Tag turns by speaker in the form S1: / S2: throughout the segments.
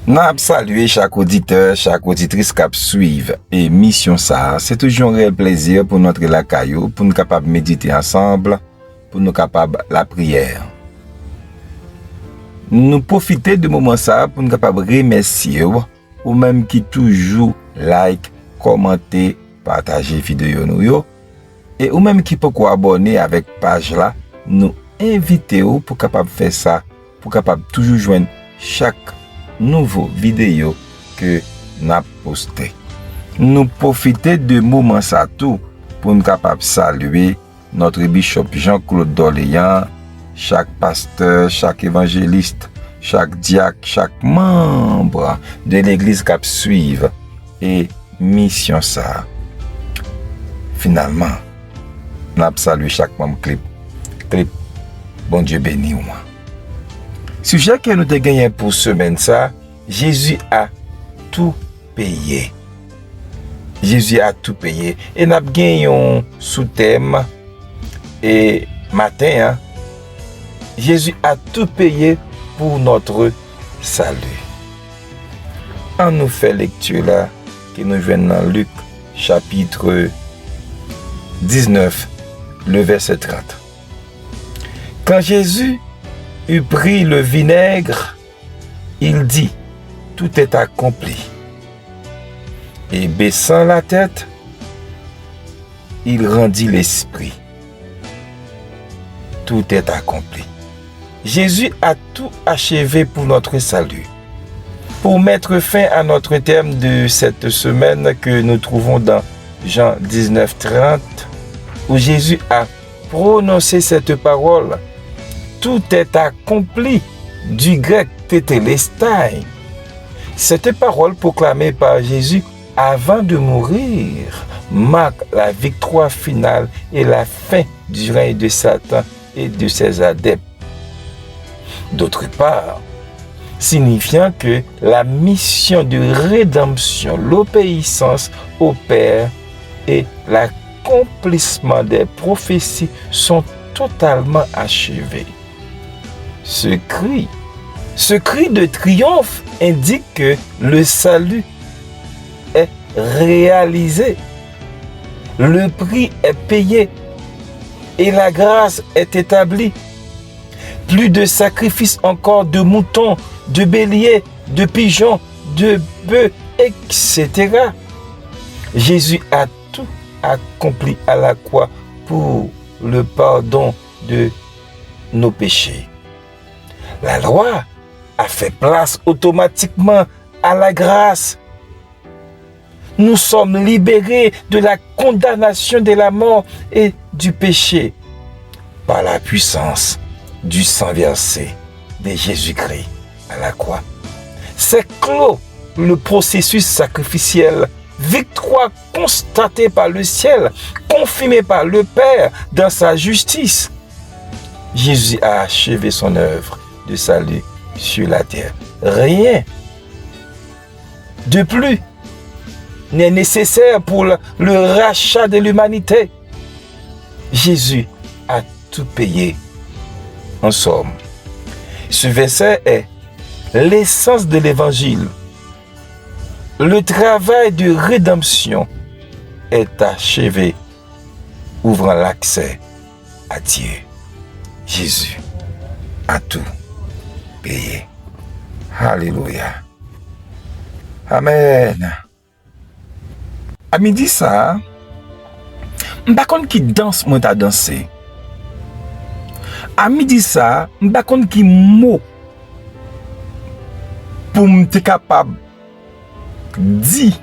S1: N'a salué chaque auditeur, chaque auditrice qui suivre émission ça. C'est toujours un réel plaisir pour notre la caillou, pour nous capables de méditer ensemble, pour nous capables la prière. Nous profiter de moment ça pour nous capables remercier ou même qui toujours like, commenter, partager vidéo nous yo et ou même qui peut abonner avec page là, nous inviter pour capable faire ça, pour capable toujours joindre chaque nouveau vidéo que n'a posté. Nous profiter de moment ça tout pour nous capable saluer notre bishop Jean-Claude Doléan, chaque pasteur, chaque évangéliste, chaque diacre, chaque membre de l'église qui suivre et mission ça. Finalement, n'a salué chaque membre clip. Bon Dieu béni ou moi. Sujet que nous te gagné pour semaine ça, Jésus a tout payé. Jésus a tout payé. Et nous avons gagné un sous-thème et matin, Jésus a tout payé pour notre salut. On nous fait lecture là, qui nous vient dans Luc chapitre 19, le verset 30. Quand Jésus eut pris le vinaigre, il dit, tout est accompli. Et baissant la tête, il rendit l'esprit. Tout est accompli. Jésus a tout achevé pour notre salut. Pour mettre fin à notre thème de cette semaine que nous trouvons dans Jean 19, 30, où Jésus a prononcé cette parole. Tout est accompli, du grec tétélestai. Cette parole proclamée par Jésus avant de mourir marque la victoire finale et la fin du règne de Satan et de ses adeptes. D'autre part, signifiant que la mission de rédemption, l'obéissance au Père et l'accomplissement des prophéties sont totalement achevés. Ce cri de triomphe indique que le salut est réalisé, le prix est payé et la grâce est établie. Plus de sacrifices encore de moutons, de béliers, de pigeons, de bœufs, etc. Jésus a tout accompli à la croix pour le pardon de nos péchés. La loi a fait place automatiquement à la grâce. Nous sommes libérés de la condamnation de la mort et du péché par la puissance du sang versé de Jésus-Christ à la croix. C'est clos le processus sacrificiel, victoire constatée par le ciel, confirmée par le Père dans sa justice. Jésus a achevé son œuvre de salut sur la terre. Rien de plus n'est nécessaire pour le rachat de l'humanité. Jésus a tout payé. En somme, ce verset est l'essence de l'évangile. Le travail de rédemption est achevé, ouvrant l'accès à Dieu. Jésus a tout payé. Alléluia. Amen. À midi ça, m'pa konn qui danse moi ta danser. À midi ça, m'pa konn qui mot pour m'être capable dit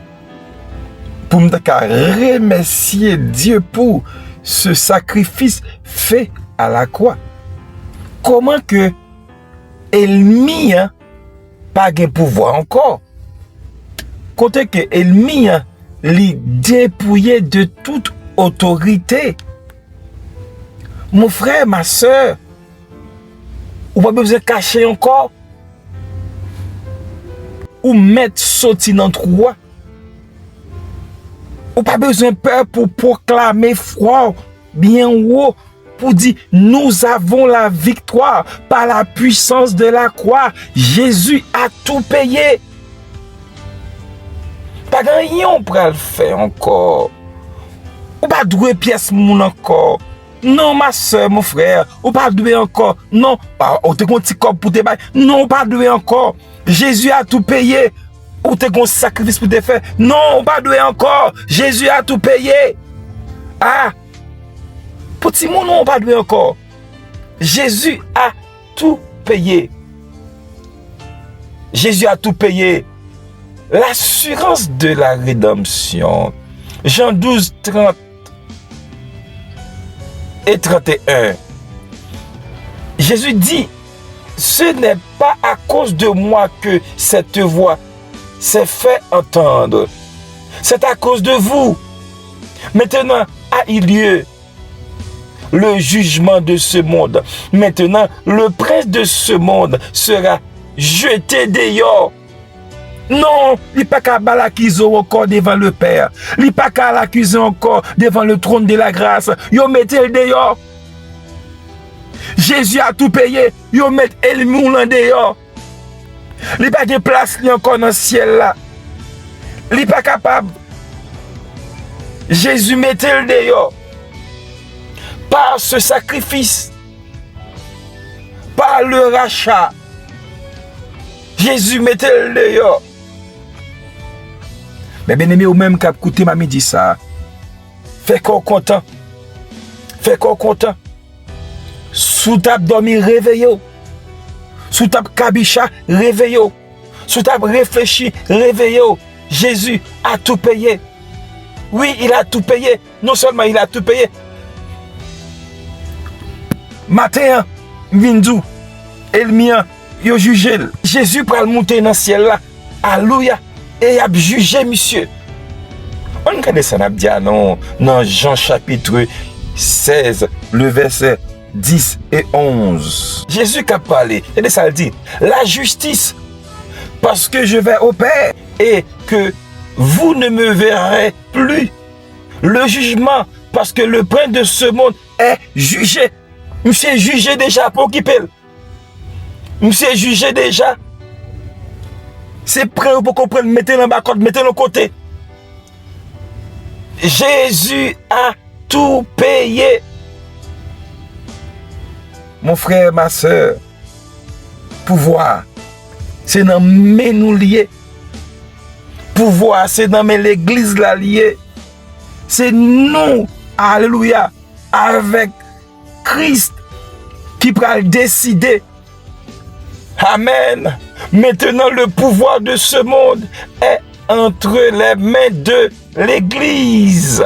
S1: pour m'être remercier Dieu pour ce sacrifice fait à la croix. Comment que ennemi pas de pouvoir encore. Côté que ennemi li dépouillé de toute autorité. Mon frère, ma soeur, ou pas besoin de cacher encore, ou mettre sorti dans trou, ou pas besoin de peur pour proclamer froid, bien haut, pour dire nous avons la victoire par la puissance de la croix. Jésus a tout payé. Pas grand pral faire encore. Ou pas doué pièce moun encore. Non, ma soeur, mon frère, ou pas doué encore. Non, ou te kon ti kop pour te bay. Non, ou pas doué encore. Jésus a tout payé. Ou te kon sacrifice pour te faire. Non, ou pas doué encore. Jésus a tout payé. Ah, petit moun, non, ou pas doué encore. Jésus a tout payé. Jésus a tout payé. L'assurance de la rédemption. Jean 12, 30 et 31. Jésus dit, ce n'est pas à cause de moi que cette voix s'est fait entendre. C'est à cause de vous. Maintenant a eu lieu le jugement de ce monde. Maintenant, le prince de ce monde sera jeté dehors. Non, il n'y a pas qu'à l'accuser encore devant le Père. Il n'y a pas qu'à l'accuser encore devant le trône de la grâce. Yo mettez le dehors. Jésus a tout payé. Yo mettez le moulin dehors. Il n'y a pas de place encore dans le ciel là. Il n'est pas capable. Jésus mettez le dehors. Par ce sacrifice. Par le rachat. Jésus mettez le dehors. Mais bien aimé, ou même qui a écouté m'a dit ça. Fait qu'on content. Fait qu'on content. Sous table dormi, réveillez. Sous table kabicha, réveillez. Sous table réfléchi, réveillez. Jésus a tout payé. Oui, il a tout payé. Non seulement il a tout payé. Matin, Vindou, Elmien, yo jugé. Jésus pral monter dans le ciel là. Alléluia. Et il a jugé, monsieur. On connaît ça, n'a dit non, dans Jean chapitre 16, le verset 10 et 11. Jésus qui a parlé, et ça le dit, la justice, parce que je vais au Père, et que vous ne me verrez plus. Le jugement, parce que le prince de ce monde est jugé. Monsieur jugé déjà pour qui paye. Monsieur jugé déjà. C'est prêt pour comprendre, mettez-le en bas, mettez-le côté. Jésus a tout payé. Mon frère, ma soeur, pouvoir, c'est dans mes nous liés. Pouvoir, c'est dans l'église là lié. C'est nous, alléluia, avec Christ qui pourra décider. Amen. Maintenant, le pouvoir de ce monde est entre les mains de l'Église.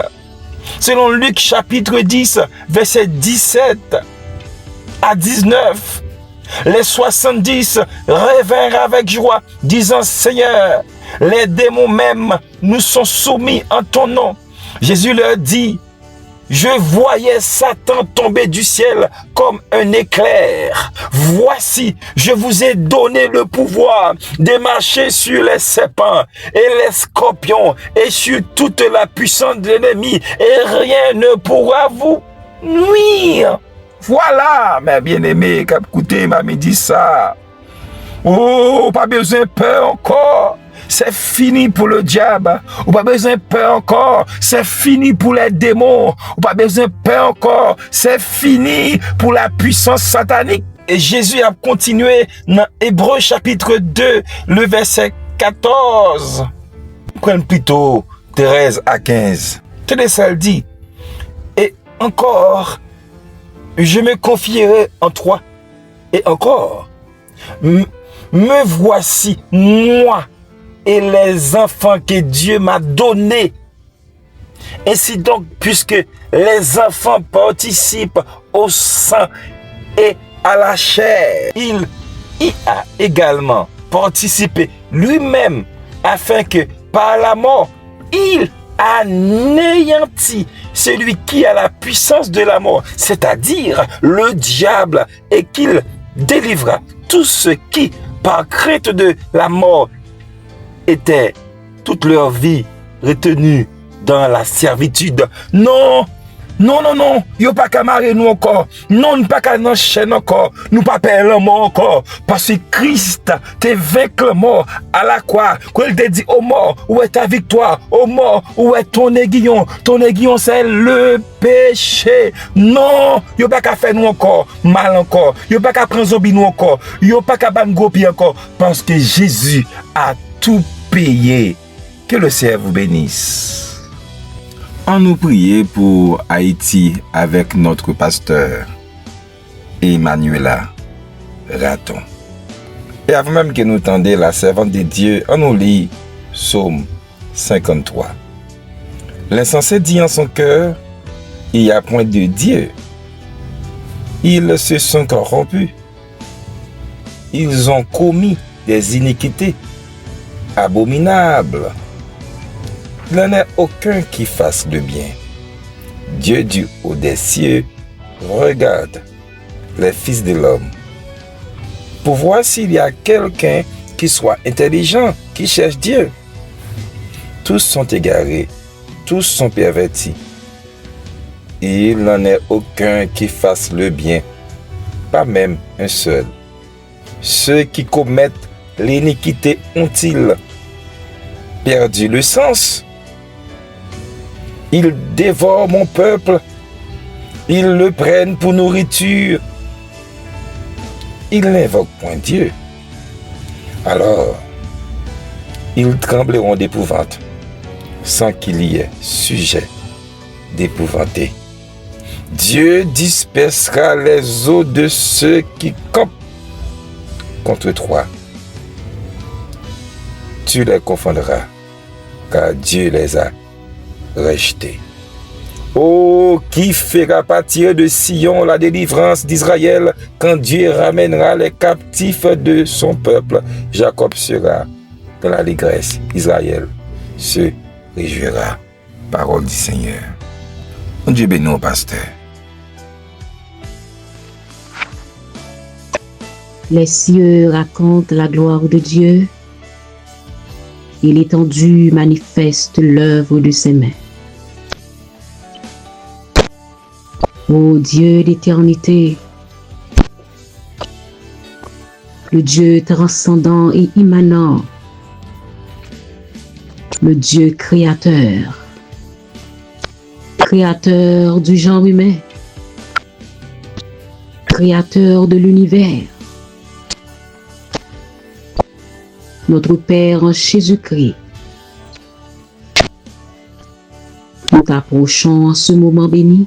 S1: Selon Luc chapitre 10, verset 17 à 19, les 70 revinrent avec joie, disant, Seigneur, les démons même nous sont soumis en ton nom. Jésus leur dit, je voyais Satan tomber du ciel comme un éclair. Voici, je vous ai donné le pouvoir de marcher sur les serpents et les scorpions et sur toute la puissance de l'ennemi et rien ne pourra vous nuire. Voilà, mes bien-aimés, qui écoutez, m'a dit ça. Oh, pas besoin de peur encore. C'est fini pour le diable. Ou pas besoin de peur encore. C'est fini pour les démons. Ou pas besoin de peur encore. C'est fini pour la puissance satanique. Et Jésus a continué dans Hébreux chapitre 2, le verset 14. Prenons plutôt 13 à 15. Tenez ça le dit. Et encore, je me confierai en toi. Et encore, me voici, moi, et les enfants que Dieu m'a donnés. Ainsi donc, puisque les enfants participent au sang et à la chair, il y a également participé lui-même afin que par la mort, il anéantit celui qui a la puissance de la mort, c'est-à-dire le diable, et qu'il délivra tous ceux qui, par crainte de la mort, étaient toute leur vie retenus dans la servitude. Non, Non, non, non, yo pas qu'à marrer nous encore. Non, nous pas qu'à dans chaîne encore. Nous pas perdre la mort encore. Parce que Christ te vaincu la mort à la croix. Quand il te dit, oh mort, où est ta victoire? Oh mort, où est ton aiguillon? Ton aiguillon, c'est le péché. Non, yo pas qu'à faire nous encore mal encore. Yo pas qu'à prendre zombie nous encore. Yo pas qu'à ban gopi encore. Parce que Jésus a tout payé. Que le Seigneur vous bénisse. On nous priait pour Haïti avec notre pasteur Emmanuela Raton. Et avant même que nous tendions la servante de Dieu, on nous lit Psaume 53. L'insensé dit en son cœur, il n'y a point de Dieu. Ils se sont corrompus. Ils ont commis des iniquités abominables. Il n'en a aucun qui fasse le bien. Dieu du haut des cieux regarde les fils de l'homme pour voir s'il y a quelqu'un qui soit intelligent, qui cherche Dieu. Tous sont égarés, tous sont pervertis. Il n'en est aucun qui fasse le bien, pas même un seul. Ceux qui commettent l'iniquité ont-ils perdu le sens? Ils dévorent mon peuple, ils le prennent pour nourriture. Ils n'invoquent point Dieu. Alors, ils trembleront d'épouvante, sans qu'il y ait sujet d'épouvanter. Dieu dispersera les eaux de ceux qui campent contre toi. Tu les confondras, car Dieu les a rejetés. Oh, qui fera partir de Sion la délivrance d'Israël quand Dieu ramènera les captifs de son peuple? Jacob sera dans l'allégresse, Israël se réjouira. Parole du Seigneur. Dieu bénit au pasteur.
S2: Les cieux racontent la gloire de Dieu et l'étendue manifeste l'œuvre de ses mains. Ô Dieu d'éternité, le Dieu transcendant et immanent, le Dieu créateur, créateur du genre humain, créateur de l'univers, notre Père en Jésus-Christ. Nous t'approchons en ce moment béni.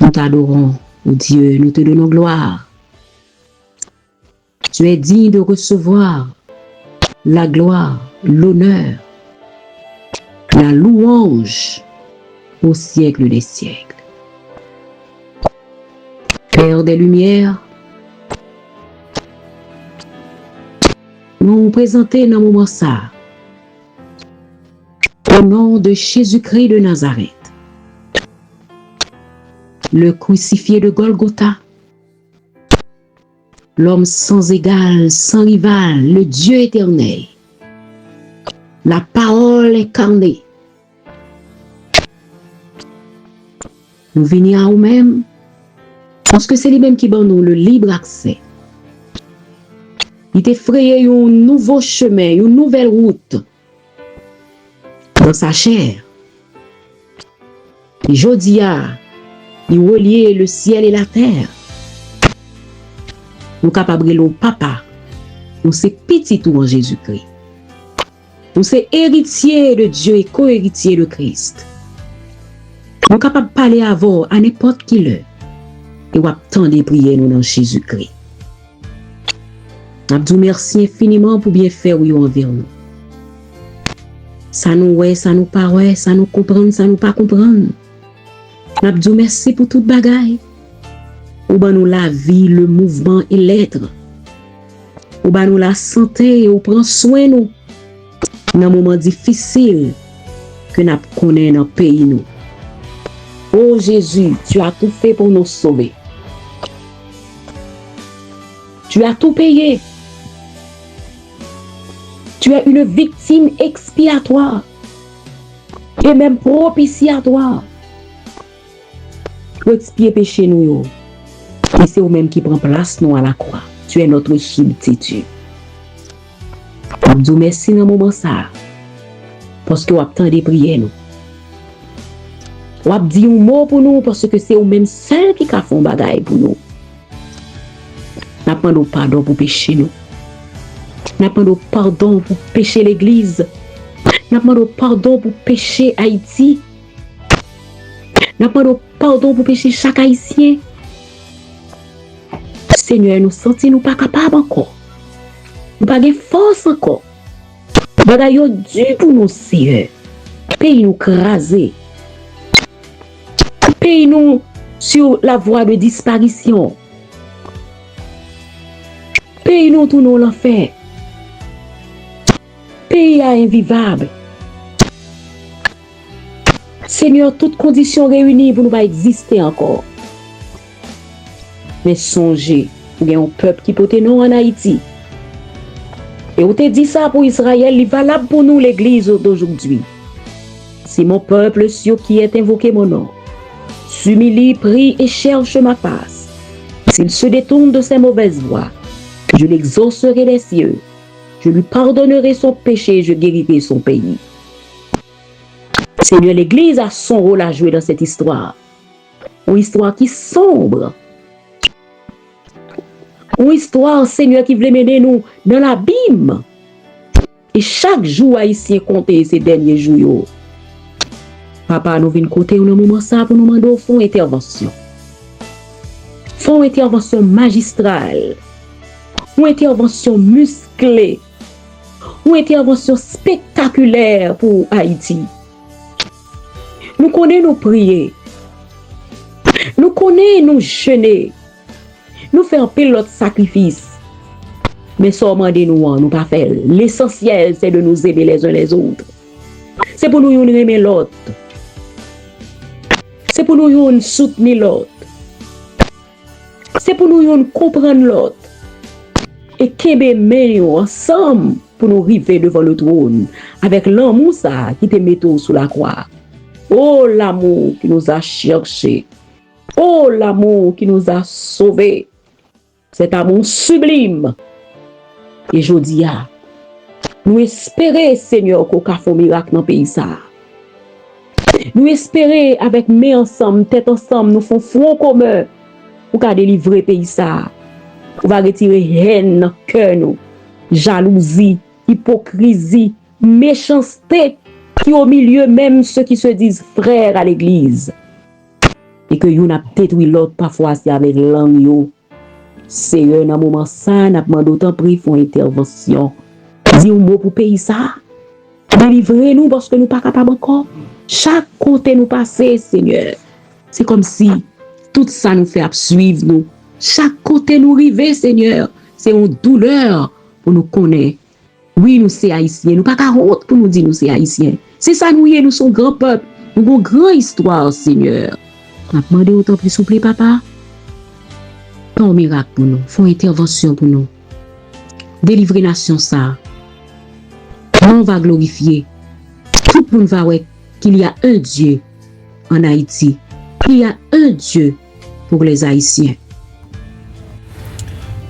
S2: Nous t'adorons, ô Dieu, nous te donnons gloire. Tu es digne de recevoir la gloire, l'honneur, la louange au siècle des siècles. Père des Lumières, nous nous présentons dans le moment ça, au nom de Jésus-Christ de Nazareth, le crucifié de Golgotha, l'homme sans égal, sans rival, le Dieu éternel, la parole incarnée. Nous venons à nous-mêmes parce que c'est lui-même qui donne nous le libre accès. Il t'a frayé un nouveau chemin, une nouvelle route dans sa chair. Et aujourd'hui, il relie le ciel et la terre. Nous sommes capables de le papa. Nous sommes petits tout en Jésus-Christ. Nous sommes héritiers de Dieu et co-héritiers de Christ. Nous sommes capables de parler avant à n'importe qui l'heure. Et nous attendons prier nous dans Jésus-Christ. Nous merci infiniment pour bien faire envers nous. Ça nous ouais, ça nous paraît, ça nous comprend, ça nous pas comprendre. Nous merci pour toute bagaille. Ou ben nous la vie, le mouvement et l'être. Ou ben nous la santé et ou prend soin nous. Dans un moment difficile que nous connaissons dans le pays nous. Oh Jésus, tu as tout fait pour nous sauver. Tu as tout payé. Tu es une victime expiatoire et même propitiatoire pour expier péché nous. Et c'est vous-même qui prend place nous à la croix. Tu es notre substitut. On dit merci dans le moment ça. Parce que vous attendez prier nous. Vous avez dit un mot pour nous parce que c'est vous-même seul qui a fait un bagage pour nous. Nous demandons pardon pour péché nous. Nous demandons pardon pour pécher l'église. Nous demandons pardon pour pécher Haïti. Nous demandons pardon pour pécher chaque Haïtien. Seigneur, nous sentons nous pas capables encore. Nous pas de force encore. Bagay yo dû pour nous, Seigneur. Pays nous craser. Pays nous sur la voie de disparition. Pays nous tourner l'enfer. Pays invivable. Seigneur, toutes conditions réunies pour nous pas exister encore. Mais songez, il y a un peuple qui peut être non en Haïti. Et on te dit ça pour Israël, il est valable pour nous l'église d'aujourd'hui. Si mon peuple sur qui est invoqué mon nom, s'humilie, prie et cherche ma face, s'il se détourne de ses mauvaises voies, je l'exaucerai des cieux, je lui pardonnerai son péché, je guérirai son pays. Seigneur, l'église a son rôle à jouer dans cette histoire. Une histoire qui sombre. Une histoire, Seigneur, qui voulait mener nous dans l'abîme. Et chaque jour, Haïtien compter ces derniers jours. Papa, nous venons côté dans le moment ça pour nous demander font intervention. Font intervention magistrale. Une intervention musclée. Une intervention spectaculaire pour Haïti. Nous connaissons nos prières. Nous connaissons nos jeûner. Nous faisons pile l'autre sacrifice. Mais seulement de nous pas faire. L'essentiel, c'est de nous aider les uns les autres. C'est pour nous aimer l'autre. C'est pour nous soutenir l'autre. C'est pour nous comprendre l'autre. Et qu'aimer meilleur ensemble pour nous arriver devant le trône avec l'amour ça qui te met sous la croix. Oh l'amour qui nous a cherchés. Oh l'amour qui nous a sauvés. Cet amour sublime. Et je dis, nous espérons, Seigneur, qu'on a fait un miracle dans le pays. Nous espérons, avec mains ensemble, tête ensemble, nous faisons front commun pour délivrer le pays. On va retirer haine dans le cœur, nous, jalousie, hypocrisie, méchanceté, qui au milieu même ceux qui se disent frères à l'église. Et que nous avons détruit l'autre parfois avec langue. Seigneur, dans le moment ça, nous avons d'autant pris pour intervention. Dis un mot pour payer ça. Délivrez-nous parce que nous ne sommes pas capables encore. Chaque côté nous passer, Seigneur. C'est comme si tout ça nous fait suivre nous. Chaque côté nous arriver, Seigneur. C'est une douleur pour nous connaître. Oui, nous sommes haïtiens. Nous ne sommes pas honte pour nous dire nous sommes haïtiens. C'est ça nous sommes grand peuple. Nous avons une grande histoire, Seigneur. Nous avons demandé autant plus souple, papa. Un miracle pour nous, font intervention pour nous. Délivrer nation ça. On va glorifier. Tout le monde va voir qu'il y a un Dieu en Haïti. Il y a un Dieu pour les Haïtiens.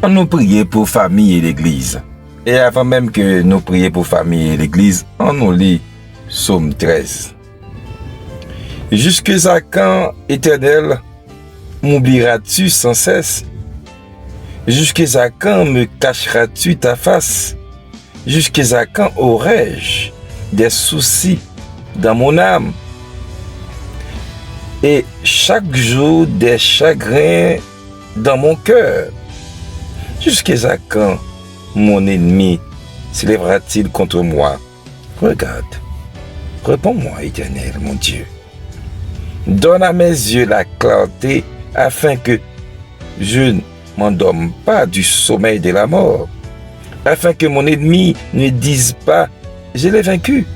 S1: On nous priait pour famille et l'église. Et avant même que nous prions pour famille et l'église, on nous lit Psaume 13. Jusqu'à quand, Éternel, m'oublieras-tu sans cesse? Jusqu'à quand me cacheras-tu ta face? Jusqu'à quand aurais-je des soucis dans mon âme? Et chaque jour des chagrins dans mon cœur? Jusqu'à quand mon ennemi s'élèvera-t-il contre moi? Regarde, réponds-moi, Éternel, mon Dieu. Donne à mes yeux la clarté afin que je ne m'endorme pas du sommeil de la mort, afin que mon ennemi ne dise pas « je l'ai vaincu »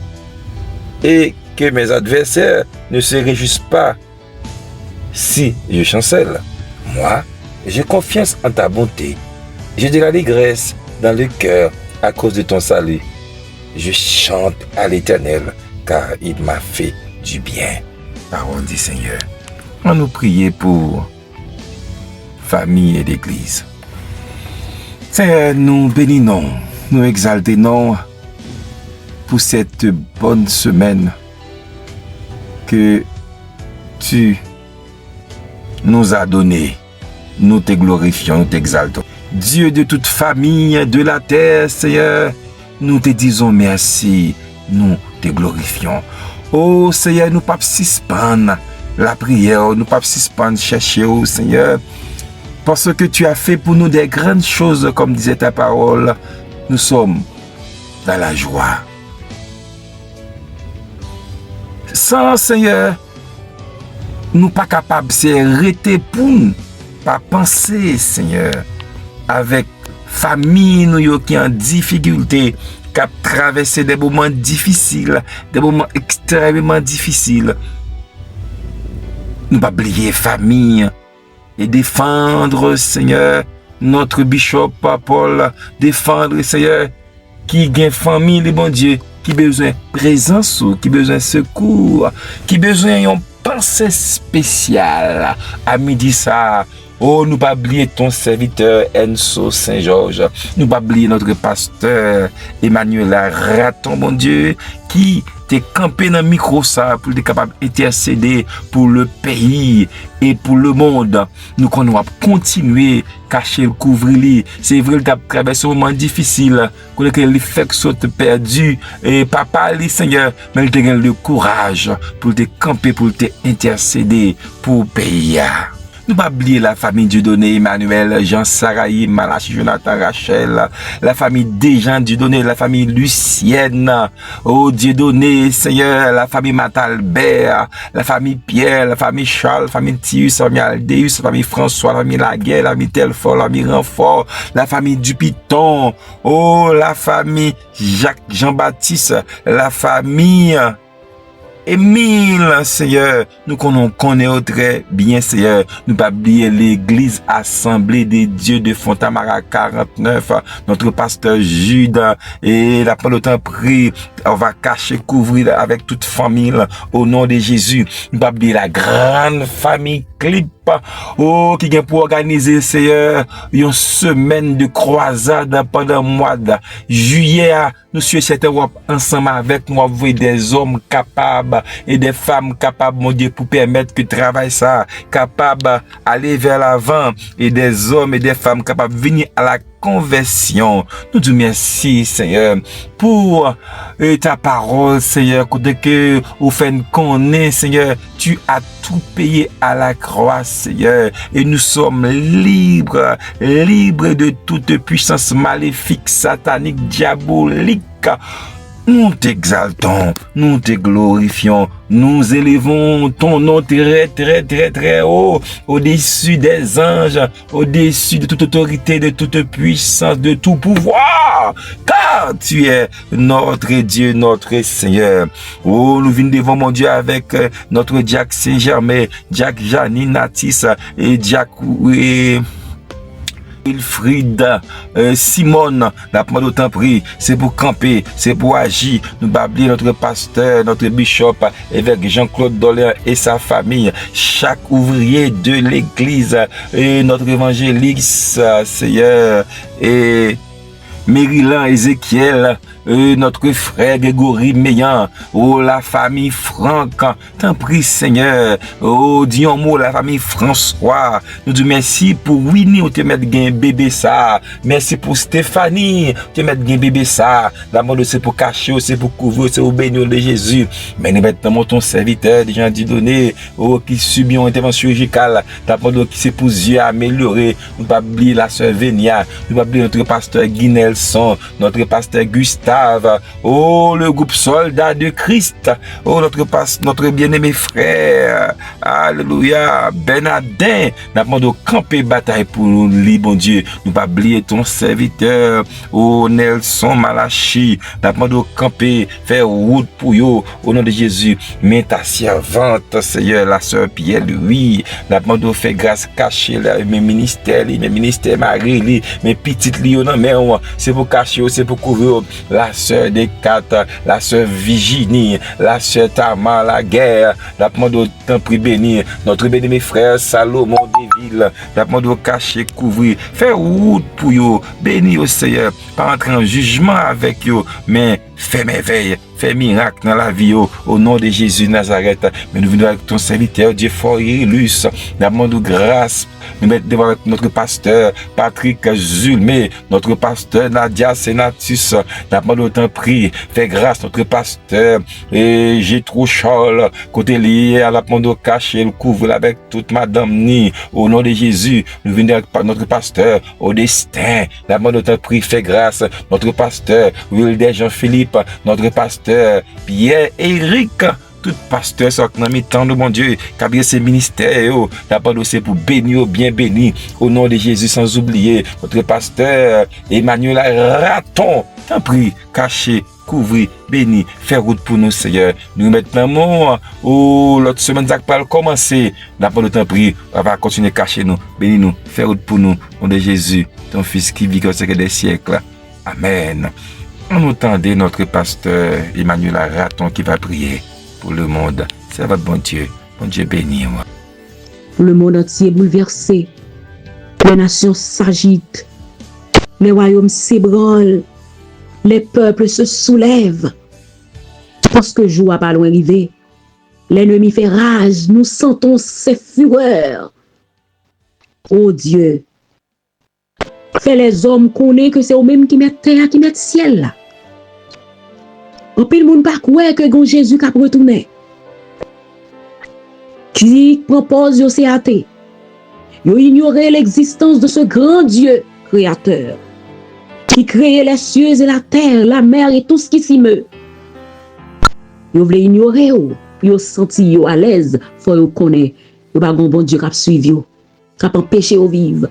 S1: et que mes adversaires ne se réjouissent pas si je chancelle. Moi, j'ai confiance en ta bonté. J'ai de l'allégresse dans le cœur à cause de ton salut. Je chante à l'Éternel car il m'a fait du bien. Parole du Seigneur. On nous prier pour famille et l'église. Seigneur, nous bénissons, nous exaltons pour cette bonne semaine que tu nous as donnée. Nous te glorifions, nous t'exaltons. Dieu de toute famille de la terre, Seigneur, nous te disons merci, nous te glorifions. Oh Seigneur, nous ne pouvons pas suspendre la prière, nous ne pouvons pas suspendre chercher, oh Seigneur, parce que tu as fait pour nous des grandes choses, comme disait ta parole. Nous sommes dans la joie. Sans Seigneur, nous pas capables de rester pour nous, pas penser, Seigneur, avec famille nous qui en difficulté, qui a traversé des moments difficiles, des moments extrêmement difficiles. Nous pas oublier famille et défendre, Seigneur, notre bishop Paul, défendre, Seigneur, qui gagne famille, le bon Dieu, qui besoin de présence, qui besoin de secours, qui besoin d'une pensée spéciale à midi ça. Oh, nous pas oublier ton serviteur Enso Saint-Georges. Nous pas oublier notre pasteur Emmanuel Raton, mon Dieu, qui t'es campé dans le micro ça pour être capable d'intercéder pour le pays et pour le monde. Nous qu'on va continuer cacher le couvrir. C'est vrai que tu as traversé un moment difficile, que les faits sont perdus et papa le Seigneur, mais il te donne le courage pour te camper, pour te intercéder pour le pays. Nous pas oublier la famille Dieudonné, Emmanuel, Jean Sarahi, Malachi, Jonathan, Rachel, la famille Desjean Dieudonné, la famille Lucienne, oh Dieudonné, Seigneur, la famille Matalbert, la famille Pierre, la famille Charles, la famille Tius, la famille Aldéus, la famille François, la famille Laguerre, la famille Telfort, la famille Renfort, la famille Dupiton, oh la famille Jacques Jean-Baptiste, la famille Émile, Seigneur, nous connaissons très bien, Seigneur. Nous pas oublier l'église Assemblée des Dieux de Fontamara 49, notre pasteur Jude, et la pendant le temps prie, on va cacher, couvrir avec toute famille au nom de Jésus. Nous pas oublier la grande famille Clip, oh, qui vient pour organiser, Seigneur, une semaine de croisade pendant le mois de juillet. Nous sommes cette Europe ensemble avec nous, avec des hommes capables et des femmes capables, mon Dieu, pour permettre que le travail ça, capable aller vers l'avant, et des hommes et des femmes capables de venir à la conversion. Nous disons merci, Seigneur, pour ta parole, Seigneur, que vous faites connaître, Seigneur, tu as tout payé à la croix, Seigneur, et nous sommes libres, libres de toute puissance maléfique, satanique, diabolique. Nous t'exaltons, nous te glorifions, nous élevons ton nom très, très, très, très haut, au-dessus des anges, au-dessus de toute autorité, de toute puissance, de tout pouvoir, car tu es notre Dieu, notre Seigneur. Oh, nous venons devant mon Dieu avec notre diacre Saint-Germain, diacre Janine Natis et diacre Wilfried, Simone, la demande autant pris, c'est pour camper, c'est pour agir. Nous oublier notre pasteur, notre bishop, évêque Jean-Claude Doller et sa famille, chaque ouvrier de l'église, et notre évangéliste, Seigneur, et Maryland Ézéchiel, notre frère Grégory Meillan, oh la famille Franck, t'en prie Seigneur, oh dis un mot la famille François, nous disons merci pour Winnie, on te met un bébé ça, merci pour Stéphanie, te met un bébé ça, la mode c'est pour cacher, c'est pour couvrir, c'est pour bénir de Jésus, mais nous mettons ton serviteur, des gens Dieudonné, oh qui subit une intervention chirurgicale, la mode qui c'est pour Dieu améliorer, nous pas oublier la sœur Vénia, nous pas oublier notre pasteur Guy Nelson, notre pasteur Gustave, oh le groupe soldat de Christ, oh notre bien-aimé frère, alléluia, Benadin, nous avons campé bataille pour nous, bon Dieu, nous pas oublier ton serviteur, oh Nelson Malachi, nous avons campé, faire route pour eux, au nom de Jésus, mais ta servante, Seigneur, la sœur Pierre, oui, nous avons fait grâce cachée, mes ministères Marie, mes petites lions, mais c'est pour cacher, c'est pour couvrir la sœur des quatre, la sœur Virginie, la sœur Tamar, la guerre, la demande au temps pris béni, notre béni frère Salomon Deville, la demande au cacher, couvrir, faire route pour eux, béni au Seigneur, pas entrer en jugement avec eux, mais fais merveille, fais miracle dans la vie au nom de Jésus Nazareth. Mais nous venons avec ton serviteur, Dieu fort Irilus, nous demandons grâce, nous mettons devant avec notre pasteur Patrick Zulmé, notre pasteur Nadia Senatus, nous demandons autant prix, fais grâce notre pasteur et j'ai trop Charles, côté lié à la demande caché, le couvre avec toute madame Ni, au nom de Jésus, nous venons avec notre pasteur au destin, nous demandons autant prix, fais grâce, notre pasteur Wilder Jean-Philippe, notre pasteur Pierre-Éric, tout pasteur soit dans mes temps de mon Dieu, qui a bien ses ministères, d'abord c'est pour bénir, bien béni, au nom de Jésus, sans oublier notre pasteur Emmanuel Raton, t'en prie, caché, couvrir, béni, faire route pour nous, Seigneur. Nous maintenant, l'autre semaine, ça va commencer, d'abord le temps prie, on va continuer à cacher nous, béni nous, faire route pour nous, au nom de Jésus, ton Fils qui vit au siècle des siècles. Amen. On entendait notre pasteur Emmanuel Raton qui va prier pour le monde. C'est votre bon Dieu béni.
S2: Le monde entier est bouleversé. Les nations s'agitent. Les royaumes s'ébranlent. Les peuples se soulèvent. Parce que le jour n'a pas loin arrivé. L'ennemi fait rage. Nous sentons ses fureurs. Oh Dieu, fais les hommes connaître que c'est eux-mêmes qui mettent terre, qui mettent ciel là. En pile monde pas croire que gon Jésus qui a retourné. Qui propose yo c'est athée. Yo ignorer l'existence de ce grand Dieu créateur qui créait les cieux et la terre, la mer et tout ce qui s'y meut. Yo voulez ignorer yo senti yo à l'aise, faut yo connaître yo pas gon bon Dieu qui a suivi yo, qui a empêché yo vivre.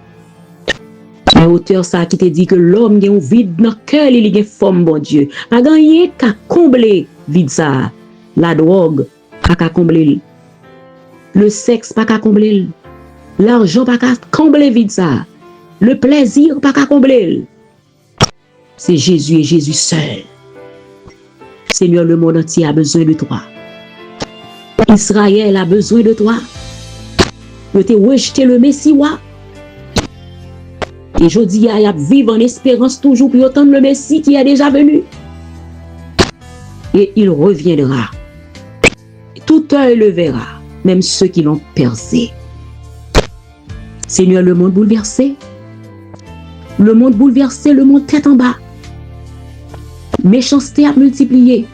S2: Un auteur ça qui te dit que l'homme a un vide dans le cœur, il a une forme, bon Dieu. Pas gagné qu'à combler vide ça. La drogue, pas qu'à combler. Le sexe, pas qu'à combler. L'argent, pas qu'à combler vide ça. Le plaisir, pas qu'à combler. C'est Jésus et Jésus seul. Seigneur, le monde entier a besoin de toi. Israël a besoin de toi. Je t'ai rejeté le Messie, et je dis à vivre en espérance toujours pour attendre le Messie qui est déjà venu. Et il reviendra. Tout œil le verra, même ceux qui l'ont percé. Seigneur, le monde bouleversé. Le monde bouleversé, le monde tête en bas. Méchanceté à multiplier.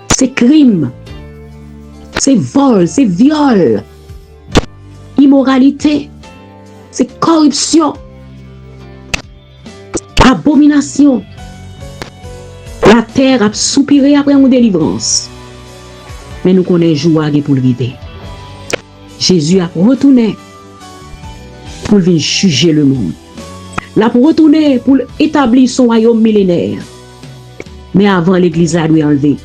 S2: C'est crime. C'est vol, c'est viol. Immoralité. C'est corruption. Abomination. La terre a soupiré après une délivrance. Mais nous connaissons joie pour le vide. Jésus a retourné pour venir juger le monde. Il a retourné pour établir son royaume millénaire. Mais avant, l'église doit enlever.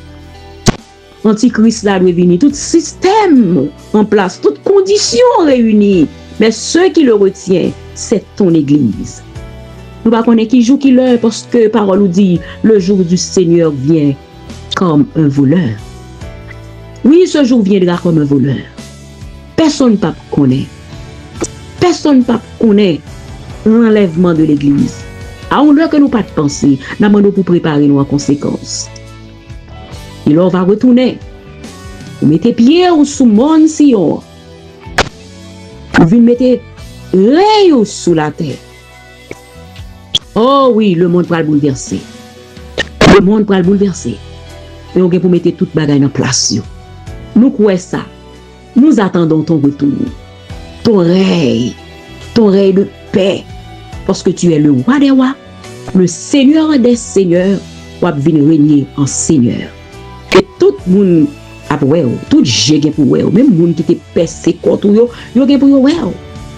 S2: Antichrist doit venir. Tout système en place, toutes conditions réunies. Mais ceux qui le retiennent, c'est ton église. Nous ne connaissons pas qui joue qui l'heure parce que la parole nous dit le jour du Seigneur vient comme un voleur. Oui, ce jour viendra comme un voleur. Personne ne peut connaître. Personne ne peut connaître l'enlèvement de l'église. À l'heure que nous pas de penser, nous demandons pour préparer nous en conséquence. Et là, on va retourner. Vous mettez pied ou sous mon sillon. Vous mettez l'œil sous la terre. Oh oui, le monde va le bouleverser. Le monde va le bouleverser. Et on va pour mettre toute bagaille en place. Nous croyons ça. Nous attendons ton retour. Ton règne de paix. Parce que tu es le roi des rois, le seigneur des seigneurs, ou va venir régner en seigneur. Et tout le monde après, tout j'ai pour vous, même monde qui était percé contre vous, yo gen pour vous.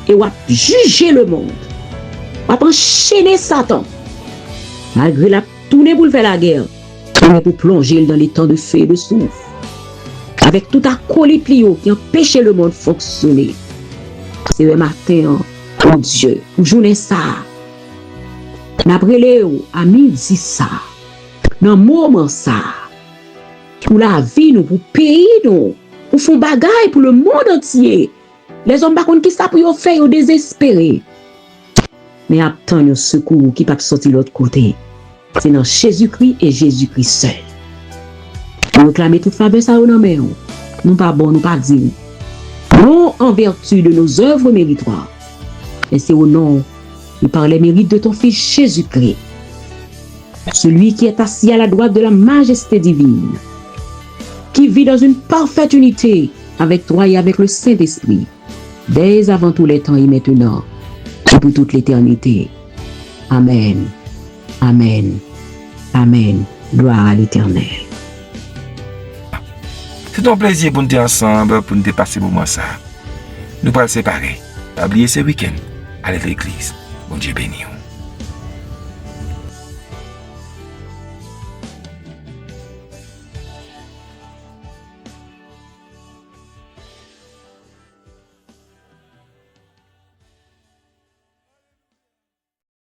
S2: Et va juger le monde. Va enchaîner Satan. Malgré la tournée pour faire la guerre, pour plonger dans les temps de feu et de souffle. Avec tout acolyte qui empêchait le monde de fonctionner. C'est le matin, oh Dieu, pour journée ça. N'après à midi ça, dans le moment ça, pour la vie nous, pour le pays nous, pour faire bagaille pour le monde entier. Les hommes par contre qui ça pour faire désespérés. Mais attends le secours qui peut sortir de l'autre côté. C'est dans Jésus-Christ et Jésus-Christ seul. Nous réclamons toute faveur ça au nom de nous. Nous pas bon, nous pas dire. Non en vertu de nos œuvres méritoires. Et c'est au nom et par les mérites de ton Fils Jésus-Christ. Celui qui est assis à la droite de la majesté divine. Qui vit dans une parfaite unité avec toi et avec le Saint-Esprit. Dès avant tous les temps et maintenant. Et pour toute l'éternité. Amen. Amen. Amen. Gloire à l'Éternel.
S1: C'est un plaisir pour nous être ensemble, pour nous passer le moment ça. Nous pas le séparer. Pas oublier ce week-end. Allez à l'église. Bon Dieu béni.